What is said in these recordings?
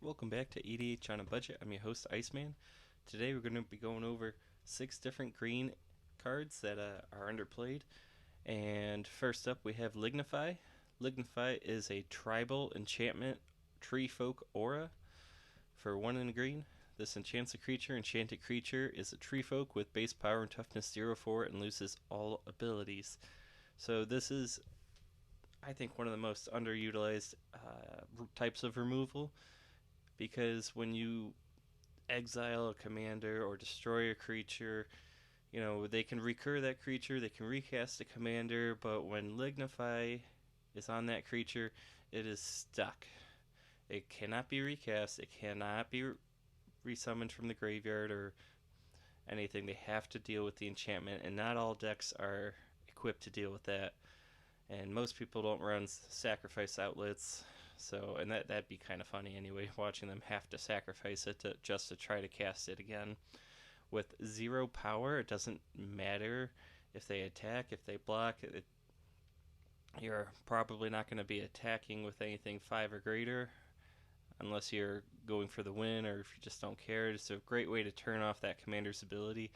Welcome back to EDH on a Budget. I'm your host, Iceman. Today we're going to be going over 6 different green cards that are underplayed. And first up, we have Lignify. Lignify is a tribal enchantment tree folk aura for 1 in green. This enchants a creature. Enchanted creature is a tree folk with base power and toughness 0/4 and loses all abilities. So this is, I think, one of the most underutilized types of removal, because when you exile a commander or destroy a creature, they can recur that creature, they can recast a commander, but when Lignify is on that creature, it is stuck. It cannot be recast, it cannot be resummoned from the graveyard or anything. They have to deal with the enchantment, and not all decks are equipped to deal with that. And most people don't run sacrifice outlets, so and that'd be kind of funny anyway, watching them have to sacrifice it just to try to cast it again. With 0 power, it doesn't matter if they attack, if they block. You're probably not going to be attacking with anything 5 or greater unless you're going for the win or if you just don't care. It's a great way to turn off that commander's ability.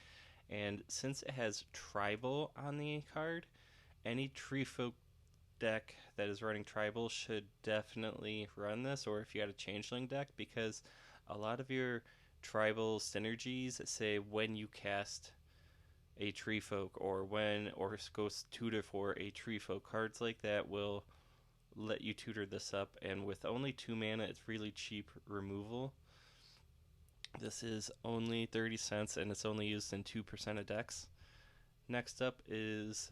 And since it has tribal on the card, any tree folk deck that is running tribal should definitely run this, or if you got a changeling deck, because a lot of your tribal synergies say when you cast a tree folk or when or goes tutor for a tree folk, cards like that will let you tutor this up, and with only 2 mana it's really cheap removal. This is only 30 cents and it's only used in 2% of decks. Next up is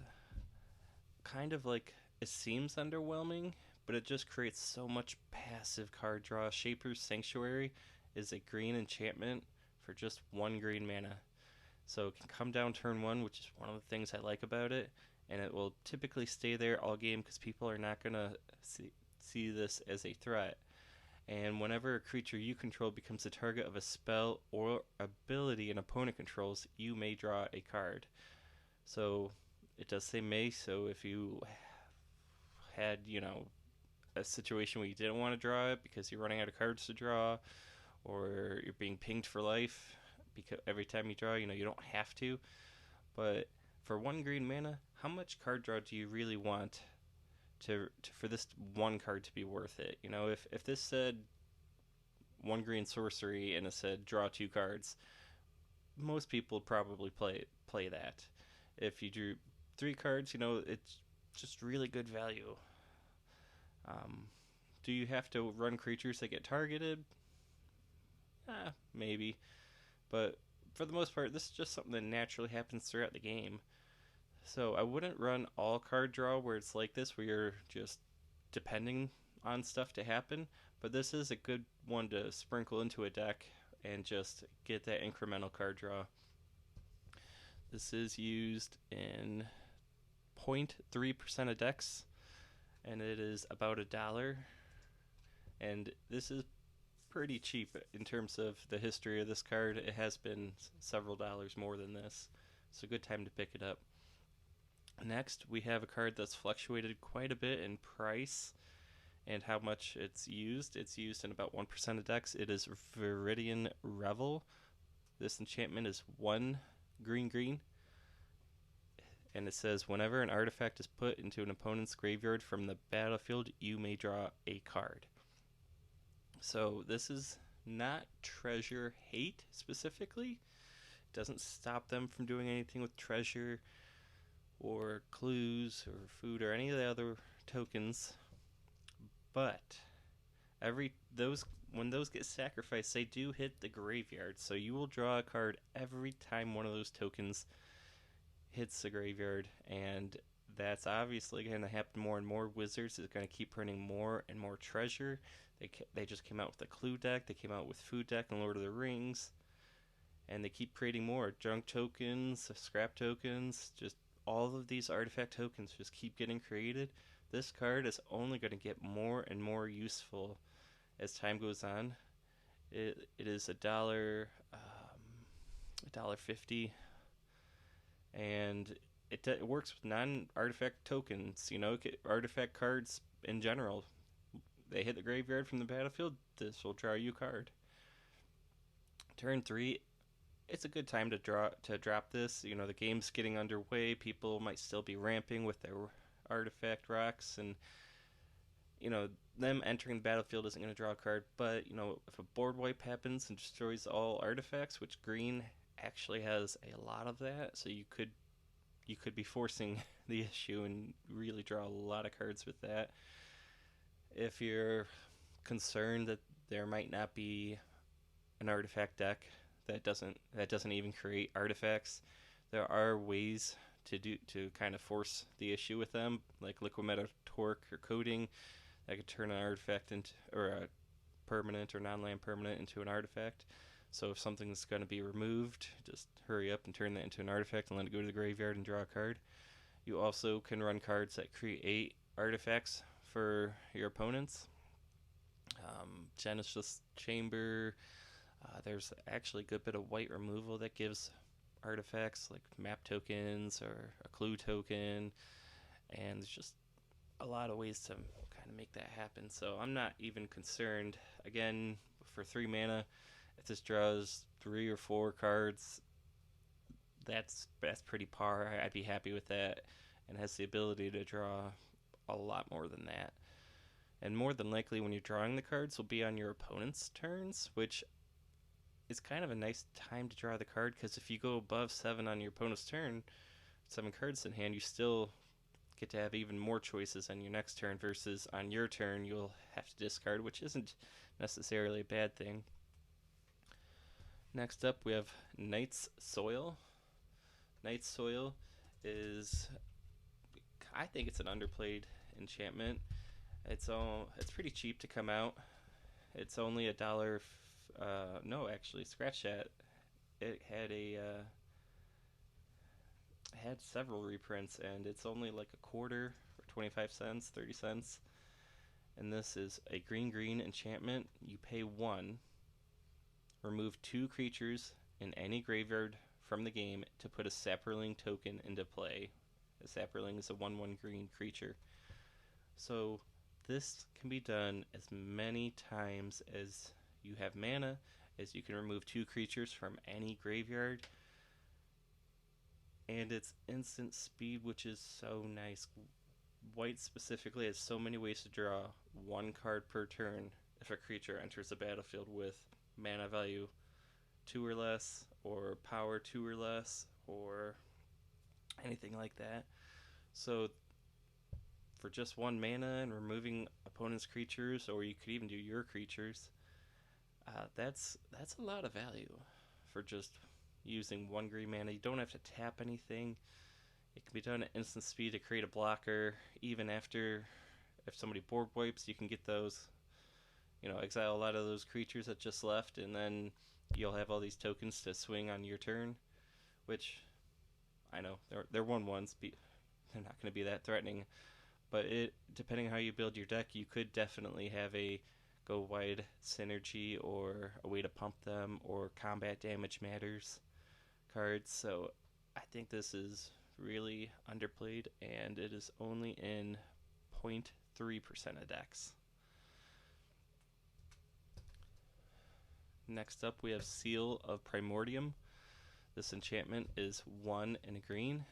kind of like, it seems underwhelming, but it just creates so much passive card draw. Shaper's Sanctuary is a green enchantment for just 1 green mana. So it can come down turn 1, which is one of the things I like about it, and it will typically stay there all game because people are not going to see this as a threat. And whenever a creature you control becomes the target of a spell or ability an opponent controls, you may draw a card. So it does say may, so if you had, a situation where you didn't want to draw it because you're running out of cards to draw, or you're being pinged for life because every time you draw, you don't have to. But for 1 green mana, how much card draw do you really want to for this 1 card to be worth it? If this said 1 green sorcery and it said draw 2 cards, most people would probably play that. If you drew 3 cards, it's just really good value. Do you have to run creatures that get targeted? Maybe. But for the most part, this is just something that naturally happens throughout the game. So I wouldn't run all card draw where it's like this, where you're just depending on stuff to happen. But this is a good one to sprinkle into a deck and just get that incremental card draw. This is used in 0.3% of decks, and it is about $1. And this is pretty cheap in terms of the history of this card. It has been several dollars more than this. It's a good time to pick it up. Next, we have a card that's fluctuated quite a bit in price and how much it's used. It's used in about 1% of decks. It is Viridian Revel. This enchantment is 1 green, and it says whenever an artifact is put into an opponent's graveyard from the battlefield, you may draw a card. So this is not treasure hate specifically. It doesn't stop them from doing anything with treasure or clues or food or any of the other tokens. But when those get sacrificed, they do hit the graveyard. So you will draw a card every time one of those tokens hits the graveyard, and that's obviously going to happen more and more. Wizards is going to keep printing more and more treasure. They just came out with a clue deck. They came out with food deck and Lord of the Rings, and they keep creating more junk tokens, scrap tokens. Just all of these artifact tokens just keep getting created. This card is only going to get more and more useful as time goes on. It is $1.50, and it works with non-artifact tokens. Artifact cards in general they hit the graveyard from the battlefield, this will draw you a card. Turn 3, it's a good time to drop this. You know, the game's getting underway. People might still be ramping with their artifact rocks, and you know them entering the battlefield isn't going to draw a card. But you know, if a board wipe happens and destroys all artifacts, which green actually has a lot of that, so you could be forcing the issue and really draw a lot of cards with that. If you're concerned that there might not be an artifact deck that doesn't even create artifacts, there are ways to kind of force the issue with them, like liquid metal torque or coding that could turn an artifact into or a permanent or non-land permanent into an artifact. So if something's going to be removed, just hurry up and turn that into an artifact and let it go to the graveyard and draw a card. You also can run cards that create artifacts for your opponents. Genesis Chamber. There's actually a good bit of white removal that gives artifacts like map tokens or a clue token, and there's just a lot of ways to kind of make that happen. So I'm not even concerned. Again, for 3 mana, if this draws 3 or 4 cards, that's pretty par. I'd be happy with that, and has the ability to draw a lot more than that. And more than likely, when you're drawing the cards, will be on your opponent's turns, which is kind of a nice time to draw the card, because if you go above 7 on your opponent's turn, 7 cards in hand, you still get to have even more choices on your next turn, versus on your turn you'll have to discard, which isn't necessarily a bad thing. Next up, we have Knight's Soil. Knight's Soil is, I think it's an underplayed enchantment. It's pretty cheap to come out. It's only $1. No, actually, scratch that. It had several reprints, and it's only like a quarter, or 25 cents, 30 cents. And this is a green enchantment. You pay 1, remove 2 creatures in any graveyard from the game to put a Saproling token into play. A Saproling is a 1/1 green creature. So this can be done as many times as you have mana, as you can remove 2 creatures from any graveyard. And it's instant speed, which is so nice. White specifically has so many ways to draw 1 card per turn if a creature enters the battlefield with mana value 2 or less, or power 2 or less, or anything like that. So for just 1 mana and removing opponent's creatures, or you could even do your creatures, that's a lot of value for just using 1 green mana. You don't have to tap anything. It can be done at instant speed to create a blocker. Even after, if somebody board wipes, you can get those, exile a lot of those creatures that just left, and then you'll have all these tokens to swing on your turn, which I know they're 1/1s. They're not going to be that threatening, but depending on how you build your deck, you could definitely have a go wide synergy, or a way to pump them, or combat damage matters cards. So I think this is really underplayed, and it is only in 0.3% of decks. Next up, we have Seal of Primordium. This enchantment is 1 and a green,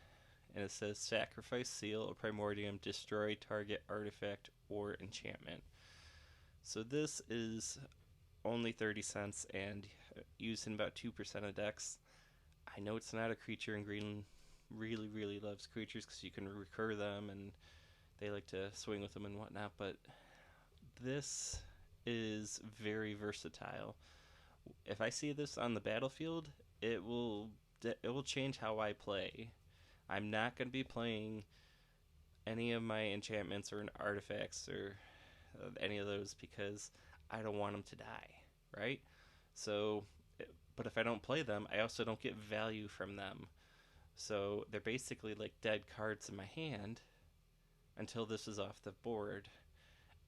and it says sacrifice Seal of Primordium, destroy target artifact or enchantment. So this is only 30 cents and used in about 2% of decks. I know it's not a creature, and green really loves creatures because you can recur them and they like to swing with them and whatnot, but this is very versatile. If I see this on the battlefield, it will change how I play. I'm not going to be playing any of my enchantments or artifacts or any of those, because I don't want them to die, right? So, but if I don't play them, I also don't get value from them. So they're basically like dead cards in my hand until this is off the board,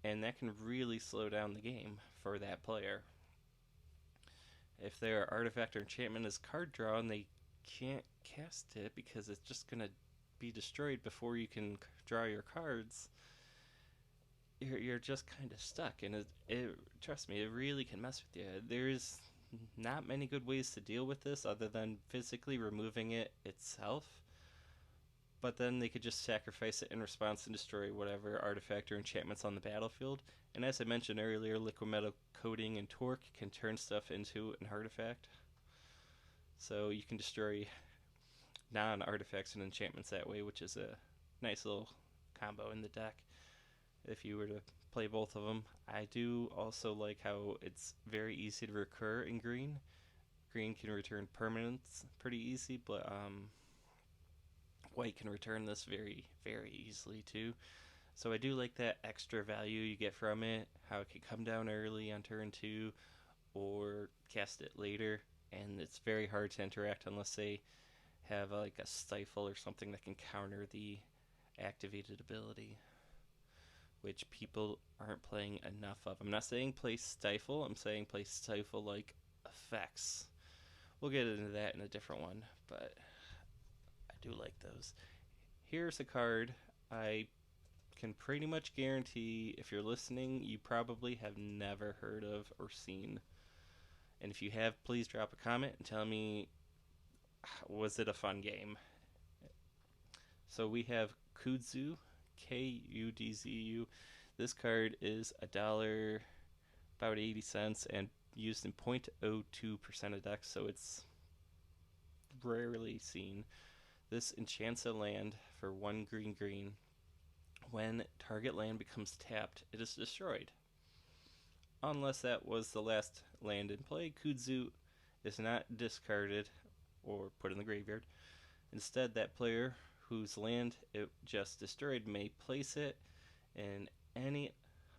and that can really slow down the game for that player. If their artifact or enchantment is card draw and they can't cast it because it's just going to be destroyed before you can draw your cards, you're just kind of stuck, and it trust me, it really can mess with you. There's not many good ways to deal with this other than physically removing it itself. But then they could just sacrifice it in response and destroy whatever artifact or enchantments on the battlefield. And as I mentioned earlier, liquid metal coating and torque can turn stuff into an artifact. So you can destroy non artifacts and enchantments that way, which is a nice little combo in the deck if you were to play both of them. I do also like how it's very easy to recur in green. Green can return permanents pretty easy, but white can return this very, very easily too. So I do like that extra value you get from it, how it can come down early on turn 2 or cast it later, and it's very hard to interact unless they have like a stifle or something that can counter the activated ability, which people aren't playing enough of. I'm not saying play stifle, I'm saying play stifle like effects. We'll get into that in a different one, but I do like those. Here's a card I can pretty much guarantee if you're listening, you probably have never heard of or seen. And if you have, please drop a comment and tell me, was it a fun game? So we have Kudzu, Kudzu. This card is $1, about 80 cents, and used in 0.02% of decks, so it's rarely seen. This enchants a land for 1 green green. When target land becomes tapped, it is destroyed. Unless that was the last land in play, Kudzu is not discarded or put in the graveyard. Instead, that player whose land it just destroyed may place it in any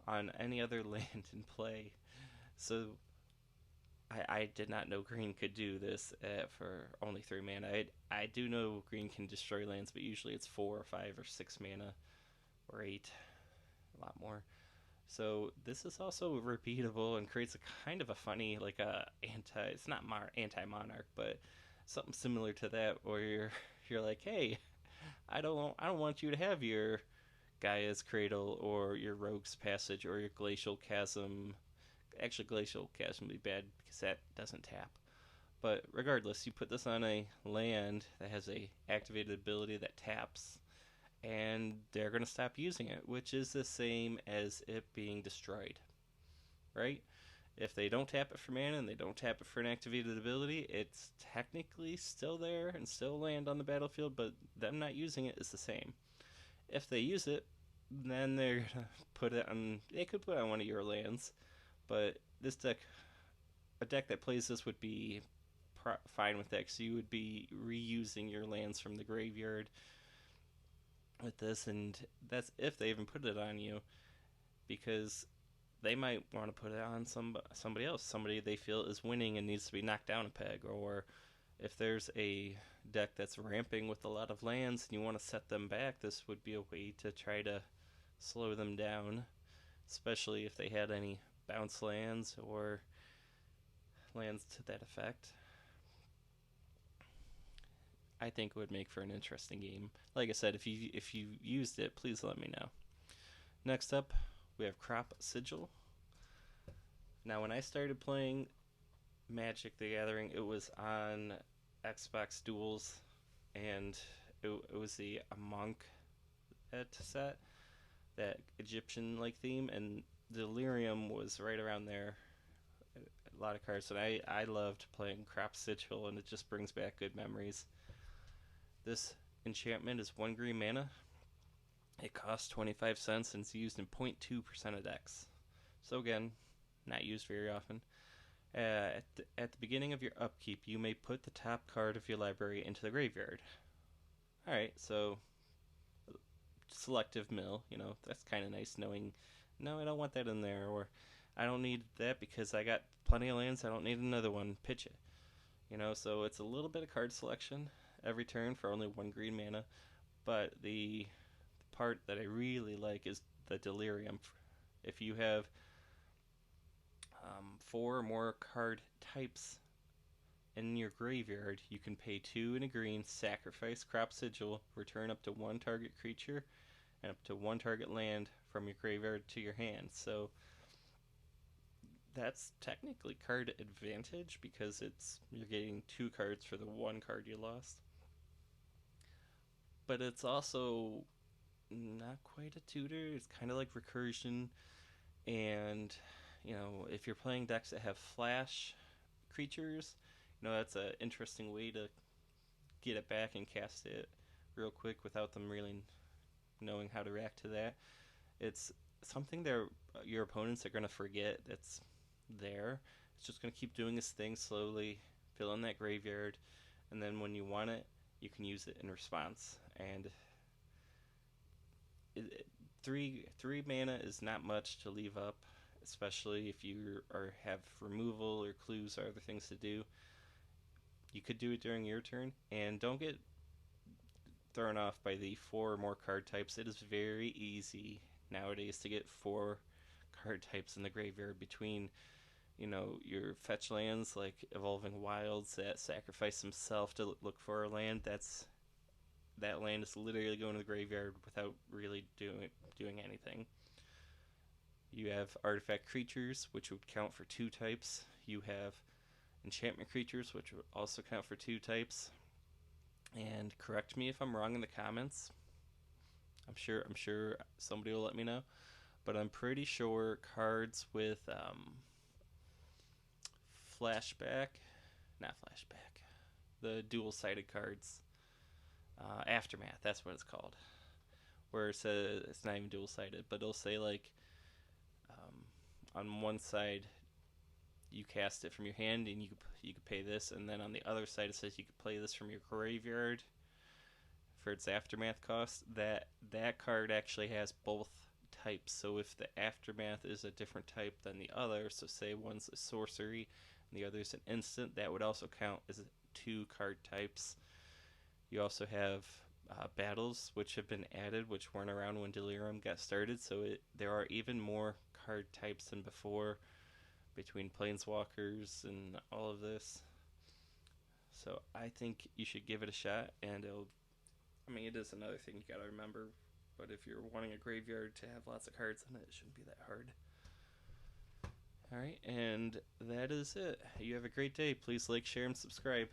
other land in play. So I did not know green could do this for only 3 mana. I do know green can destroy lands, but usually it's 4 or 5 or 6 mana or 8, a lot more. So this is also repeatable and creates a kind of a funny like a it's not anti-monarch, but something similar to that where you're like, hey, I don't want you to have your Gaia's Cradle or your Rogue's Passage or your Glacial Chasm. Actually, Glacial Chasm would be bad because that doesn't tap. But regardless, you put this on a land that has a activated ability that taps, and they're going to stop using it, which is the same as it being destroyed, right? If they don't tap it for mana and they don't tap it for an activated ability, it's technically still there and still land on the battlefield, but them not using it is the same. If they use it, then they're gonna put it on. They could put it on one of your lands, but this deck, a deck that plays this would be fine with that, because you would be reusing your lands from the graveyard with this, and that's if they even put it on you, because they might want to put it on somebody else, somebody they feel is winning and needs to be knocked down a peg, or if there's a deck that's ramping with a lot of lands and you want to set them back, this would be a way to try to slow them down, especially if they had any bounce lands or lands to that effect. I think it would make for an interesting game. Like I said, if you used it, please let me know. Next up, we have Crop Sigil. Now, when I started playing Magic the Gathering, it was on Xbox Duels, and it was the Monk set, that Egyptian-like theme, and Delirium was right around there. A lot of cards, and I loved playing Crop Sigil, and it just brings back good memories. This enchantment is 1 green mana. It costs 25 cents and it's used in 0.2% of decks. So again, not used very often. At the beginning of your upkeep, you may put the top card of your library into the graveyard. Alright, so selective mill, that's kind of nice knowing, no, I don't want that in there, or I don't need that because I got plenty of lands, I don't need another one, pitch it. So it's a little bit of card selection every turn for only 1 green mana, but the part that I really like is the Delirium. If you have 4 or more card types in your graveyard, you can pay 2 and a green, sacrifice Crop Sigil, return up to 1 target creature and up to 1 target land from your graveyard to your hand. So that's technically card advantage because it's you're getting 2 cards for the 1 card you lost. But it's also not quite a tutor. It's kind of like recursion, and if you're playing decks that have flash creatures, that's an interesting way to get it back and cast it real quick without them really knowing how to react to that. It's something that your opponents are going to forget that's there. It's just going to keep doing its thing slowly, fill in that graveyard, and then when you want it, you can use it in response. And three mana is not much to leave up, especially if you have removal or clues or other things to do. You could do it during your turn, and don't get thrown off by the 4 or more card types. It is very easy nowadays to get 4 card types in the graveyard between your fetch lands like Evolving Wilds that sacrifice himself to look for a land. That land is literally going to the graveyard without really doing anything. You have artifact creatures, which would count for 2 types. You have enchantment creatures, which would also count for 2 types. And correct me if I'm wrong in the comments. I'm sure somebody will let me know, but I'm pretty sure cards with flashback, not flashback, the dual-sided cards, aftermath. That's what it's called. Where it says it's not even dual-sided, but it'll say like on one side you cast it from your hand and you could pay this, and then on the other side it says you could play this from your graveyard for its aftermath cost. That card actually has both types. So if the aftermath is a different type than the other, so say one's a sorcery and the other's an instant, that would also count as 2 card types. You also have battles, which have been added, which weren't around when Delirium got started. So there are even more card types than before between planeswalkers and all of this. So I think you should give it a shot, and it is another thing you gotta remember, but if you're wanting a graveyard to have lots of cards in it, it shouldn't be that hard. Alright, and that is it. You have a great day. Please like, share, and subscribe.